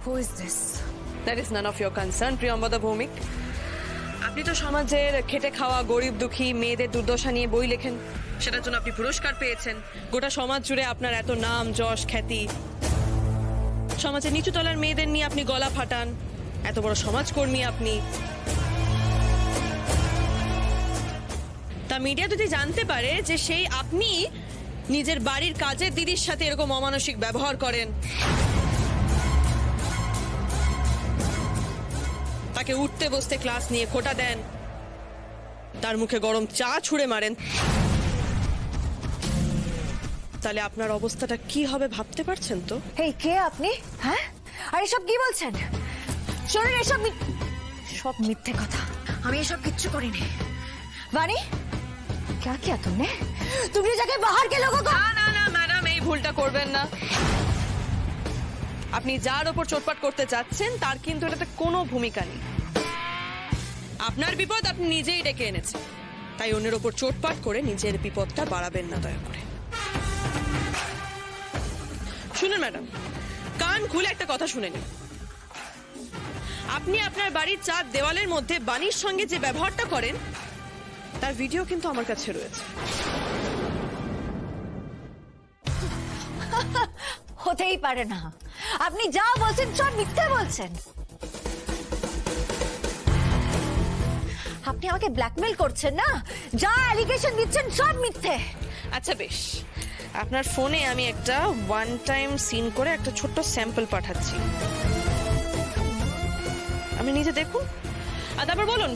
Who is this? That is none of your concern, প্রিয়ম্বদা Bhowmik. আপনি তো সমাজের খেটে খাওয়া গরিব দুঃখী মেয়েদের দুর্দশা নিয়ে বই লেখেন, সেটার জন্য আপনি পুরস্কার পেয়েছেন। গোটা সমাজ জুড়ে আপনার এত নাম যশ খ্যাতি। সমাজের নিচু তলার মেয়েদের নিয়ে আপনি গলা ফাটান, এত বড় সমাজকর্মী আপনি। তা মিডিয়া যদি জানতে পারে যে সেই আপনি নিজের বাড়ির কাজের দিদির সাথে এরকম অমানসিক ব্যবহার করেন, তাকে উঠতে বসতে ক্লাস নিয়ে খোটা দেন, তার মুখে গরম চা ছুঁড়ে মারেন, তাহলে আপনার অবস্থাটা কি হবে ভাবতে পারছেন তো? এই কে আপনি? হ্যাঁ, আর এসব কি বলছেন? শোনেন, এসব সব মিথ্যে কথা। আমি এসব কিচ্ছু করিনি। বানি, क्या किया तुमने? तुमने जाके बाहर के लोगों को। না না ম্যাডাম, এই ভুলটা করবেন না। আপনি যার ওপর চোটপাট করতে যাচ্ছেন তার কিন্তু এটাতে কোনো ভূমিকা নেই। আপনার বিপদ আপনি নিজেই ডেকে এনেছেন, তাই অন্যের ওপর চোটপাট করে নিজের বিপদটা বাড়াবেন না দয়া করে। শুনুন ম্যাডাম, কান খুলে একটা কথা শুনে নিন। আপনি আপনার বাড়ির চার দেওয়ালের মধ্যে বাণীর সঙ্গে যে ব্যবহারটা করেন তার ভিডিও কিন্তু আমার কাছে রয়েছে। হতেই পারে না, আপনি যা বলছেন সব মিথ্যে বলছেন। আপনি আমাকে ব্ল্যাকমেল করছেন না? যা অ্যালিগেশন দিচ্ছেন সব মিথ্যে। আচ্ছা বেশ, আপনার ফোনে আমি একটা ওয়ান টাইম সিন করে একটা ছোট্ট স্যাম্পল পাঠাচ্ছি, আপনি নিজে দেখুন আর তারপর বলুন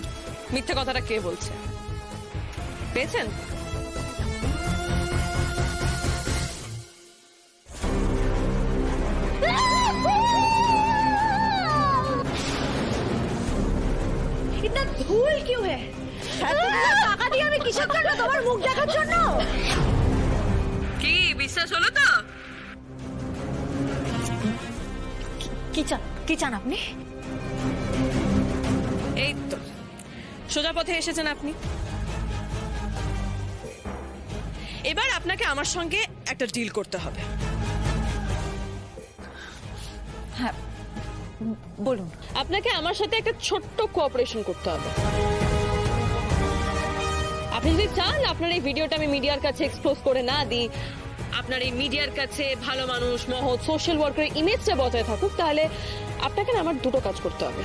মিথ্যে কথাটা কে বলছে। পেয়েছেন? इतना धूल क्यों है? টাকা দিয়ে আমি কিসের জন্য? তোমার মুখ দেখার জন্য? কি বিশ্বাস হলো তো? কি চান আপনি? এই তো সোজা পথে এসেছেন আপনি। এবার আপনাকে আমার সঙ্গে একটা ডিল করতে হবে। হ্যাঁ বলুন। আপনাকে আমার সাথে একটা ছোট্ট কোঅপারেশন করতে হবে। আপনি যদি চান আপনার এই ভিডিওটা আমি মিডিয়ার কাছে এক্সপোজ করে না দিই, আপনার এই মিডিয়ার কাছে ভালো মানুষ, মহৎ, সোশ্যাল ওয়ার্কারের ইমেজটা বজায় থাকুক, তাহলে আপনাকে না আমার দুটো কাজ করতে হবে।